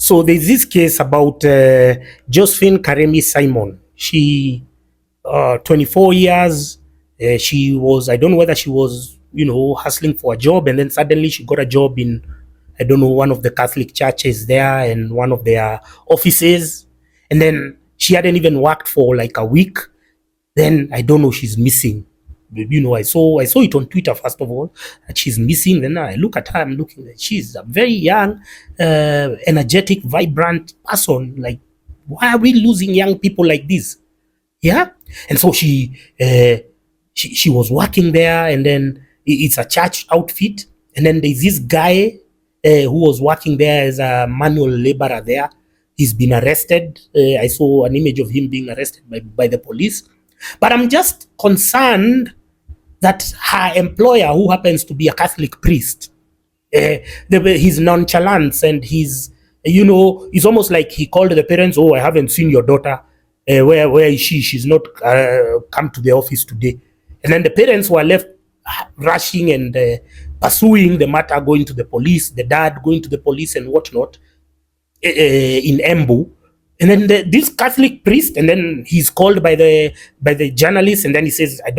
So there's this case about Josephine Karimi Simon. She 24 years. She was, I don't know whether she was, hustling for a job, and then suddenly she got a job in, I don't know, one of the Catholic churches there and one of their offices. And then she hadn't even worked for like a week. Then I don't know, she's missing. I saw it on Twitter first of all that she's missing. Then I look at her, I'm looking at, she's a very young, energetic, vibrant person. Like, why are we losing young people like this? Yeah. And so she was working there, and then it's a church outfit, and then there's this guy who was working there as a manual laborer there. He's been arrested. I saw an image of him being arrested by the police. But I'm just concerned that her employer, who happens to be a Catholic priest, his nonchalance and his, it's almost like he called the parents, "Oh, I haven't seen your daughter. Where is she? She's not come to the office today." And then the parents were left rushing and pursuing the matter, going to the police, the dad going to the police and whatnot in Embu. And then this Catholic priest, and then he's called by the journalist, and then he says, I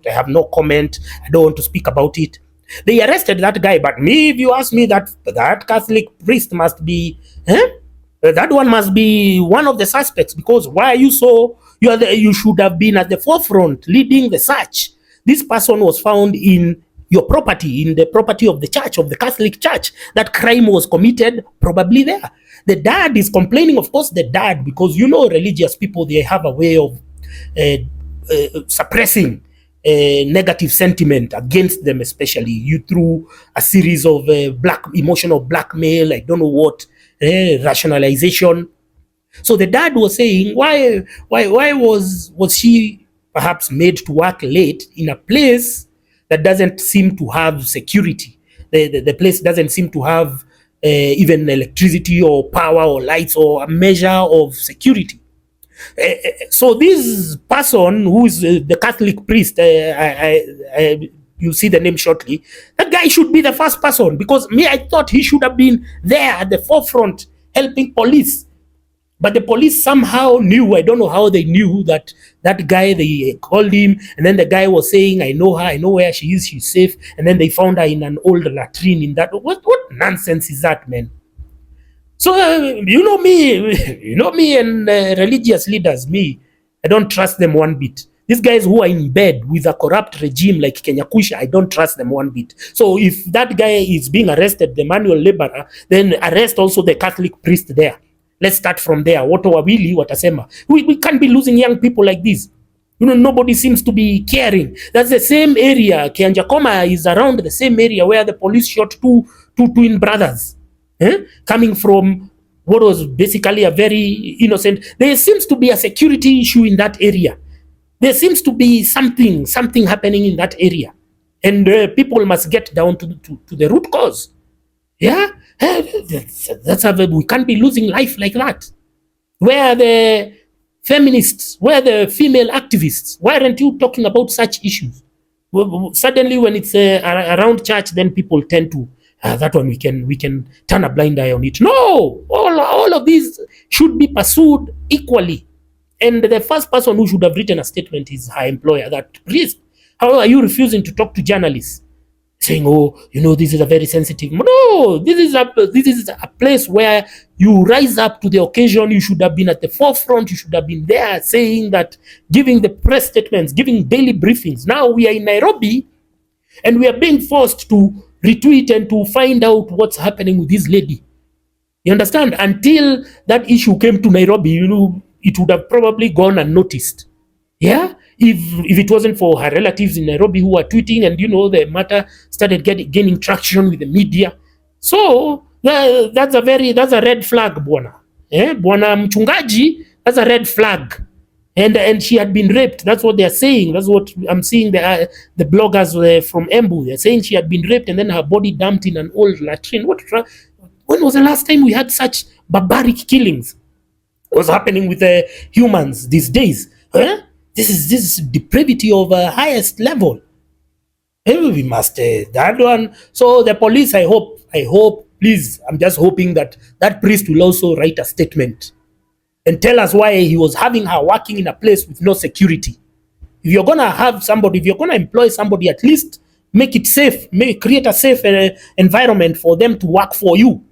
have no comment, I don't want to speak about it. They arrested that guy, but me, if you ask me, that Catholic priest must be, that one must be one of the suspects, because why are you so, you should have been at the forefront leading the search. This person was found in your property, in the property of the church, of the Catholic church. That crime was committed probably there. The dad is complaining, of course, the dad, because religious people, they have a way of suppressing negative sentiment against them, especially you through a series of emotional blackmail, I don't know what, rationalization. So the dad was saying, why was she perhaps made to work late in a place that doesn't seem to have security? The place doesn't seem to have even electricity or power or lights or a measure of security. So this person who is the Catholic priest, you'll see the name shortly, that guy should be the first person, because I thought he should have been there at the forefront helping police. But the police somehow knew, I don't know how they knew, that guy, they called him, and then the guy was saying, I know her, I know where she is, she's safe. And then they found her in an old latrine in that. What nonsense is that, man? So, me and religious leaders, I don't trust them one bit. These guys who are in bed with a corrupt regime like Kenyakusha, I don't trust them one bit. So if that guy is being arrested, the manual laborer, then arrest also the Catholic priest there. Let's start from there. Watu wawili watasema. We can't be losing young people like this. Nobody seems to be caring. That's the same area. Kianjakoma is around the same area where the police shot two twin brothers. Coming from what was basically a very innocent. There seems to be a security issue in that area. There seems to be something happening in that area. And people must get down to the root cause. Yeah? That's how we can't be losing life like that. Where are the feminists? Where are the female activists? Why aren't you talking about such issues? Suddenly, when it's around church, then people tend to that one we can turn a blind eye on it. No, all of these should be pursued equally. And the first person who should have written a statement is her employer. That, please, how are you refusing to talk to journalists? Saying, oh, this is a very sensitive. No, this is a place where you rise up to the occasion. You should have been at the forefront. You should have been there saying that, giving the press statements, giving daily briefings. Now we are in Nairobi, and we are being forced to retweet and to find out what's happening with this lady. You understand? Until that issue came to Nairobi, it would have probably gone unnoticed. Yeah? If it wasn't for her relatives in Nairobi who were tweeting, and the matter started gaining traction with the media. So that's a red flag, bwana. Bwana mchungaji, that's a red flag. And she had been raped. That's what they're saying. That's what I'm seeing. The bloggers from Embu, they're saying she had been raped and then her body dumped in an old latrine. When was the last time we had such barbaric killings? What's happening with the humans these days? This is depravity of highest level. We must that one. So the police, I hope please, I'm just hoping that that priest will also write a statement and tell us why he was having her working in a place with no security. If you're gonna have somebody, if you're gonna employ somebody, at least make it safe, create a safe environment for them to work for you,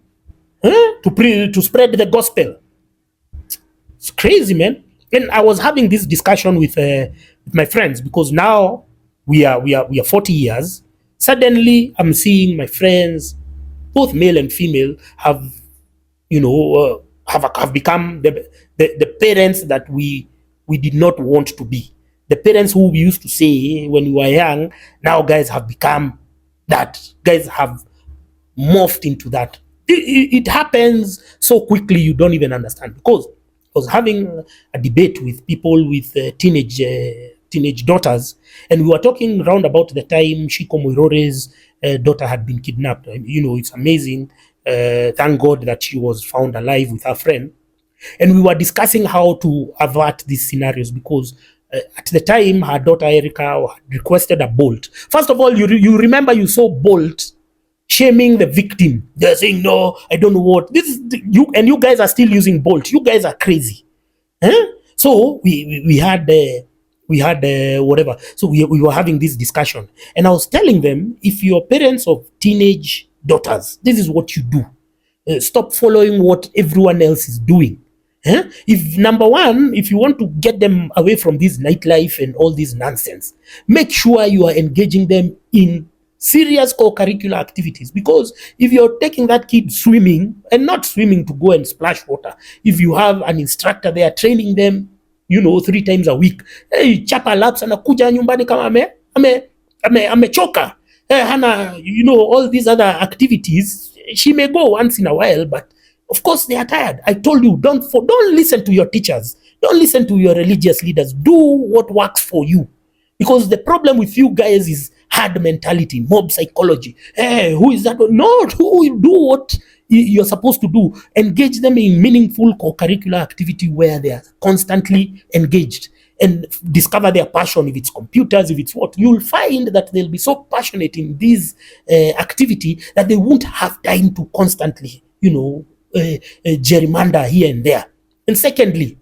to spread the gospel. It's crazy, man. And I was having this discussion with my friends, because now we are 40 years. Suddenly, I'm seeing my friends, both male and female, have have become the parents that we did not want to be. The parents who we used to say when we were young, now guys have become that. Guys have morphed into that. It happens so quickly you don't even understand. Because I was having a debate with people with teenage daughters, and we were talking around about the time Shiko Moirore's daughter had been kidnapped. It's amazing. Thank God that she was found alive with her friend. And we were discussing how to avert these scenarios, because at the time her daughter Erica had requested a bolt. First of all, you remember you saw Bolt shaming the victim. They're saying, no, I don't know what this is. You guys are still using Bolt. You guys are crazy. So we had whatever. So we were having this discussion, and I was telling them, if you're parents of teenage daughters, this is what you do. Stop following what everyone else is doing. If number one, if you want to get them away from this nightlife and all this nonsense, make sure you are engaging them in serious co-curricular activities. Because if you're taking that kid swimming, and not swimming to go and splash water, if you have an instructor there training them 3 times a week, hey, chapa laps, anakuja nyumbani kama amechoka, hana all these other activities. She may go once in a while, but of course they are tired. I told you, don't listen to your teachers, don't listen to your religious leaders. Do what works for you. Because the problem with you guys is hard mentality, mob psychology. Hey, who is that? No, do what you're supposed to do. Engage them in meaningful co-curricular activity where they are constantly engaged, and discover their passion. If it's computers, if it's what, you'll find that they'll be so passionate in this activity that they won't have time to constantly, gerrymander here and there. And secondly,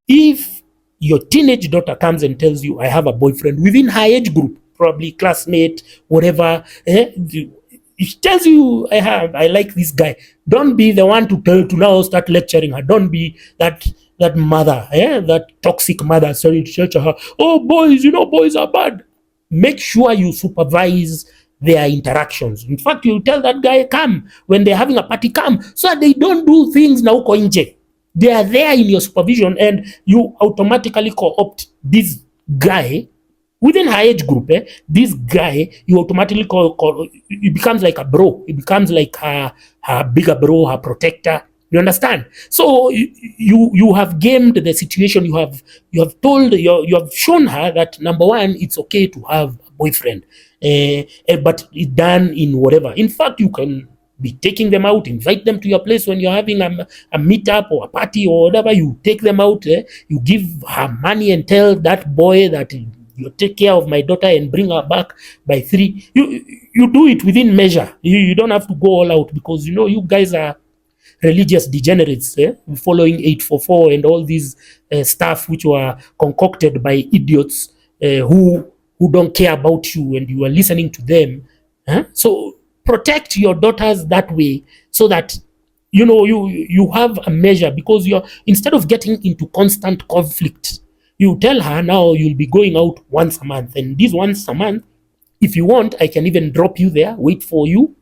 if your teenage daughter comes and tells you, I have a boyfriend within her age group, probably classmate, whatever, she tells you, I like this guy, don't be the one to now start lecturing her. Don't be that mother, that toxic mother, sorry to church her. Oh, boys, boys are bad. Make sure you supervise their interactions. In fact, you tell that guy, come when they're having a party, come, so that they don't do things na uko nje. They are there in your supervision, and you automatically co-opt this guy within her age group. This guy, you automatically it becomes like a bro. It becomes like her bigger bro, her protector. You understand? So you have gamed the situation. You have shown her that, number one, it's okay to have a boyfriend, but it's done in whatever. In fact, you can be taking them out, invite them to your place when you're having a meetup or a party or whatever. You take them out, you give her money and tell that boy that you take care of my daughter and bring her back by 3. You do it within measure. You don't have to go all out, because you guys are religious degenerates, following 844 and all these stuff which were concocted by idiots who don't care about you, and you are listening to them. So protect your daughters that way, so that you have a measure. Because you're, instead of getting into constant conflict, you tell her, now you'll be going out once a month, and this once a month, if you want, I can even drop you there, wait for you.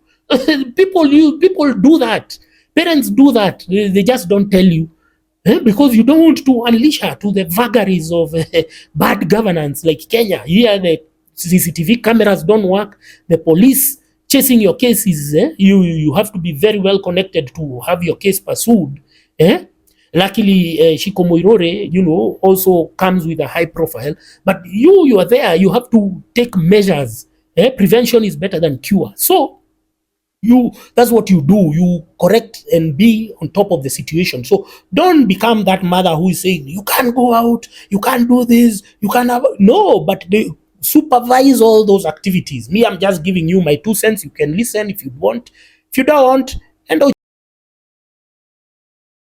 People do that. Parents do that. They just don't tell you, because you don't want to unleash her to the vagaries of bad governance like Kenya. Here, the CCTV cameras don't work. The police chasing your cases. You have to be very well connected to have your case pursued. Luckily, Shiko Moirore, also comes with a high profile. But you are there. You have to take measures. Prevention is better than cure. So that's what you do. You correct and be on top of the situation. So don't become that mother who is saying, you can't go out, you can't do this, you can't have... No, but they supervise all those activities. Me, I'm just giving you my 2 cents. You can listen if you want. If If you don't want,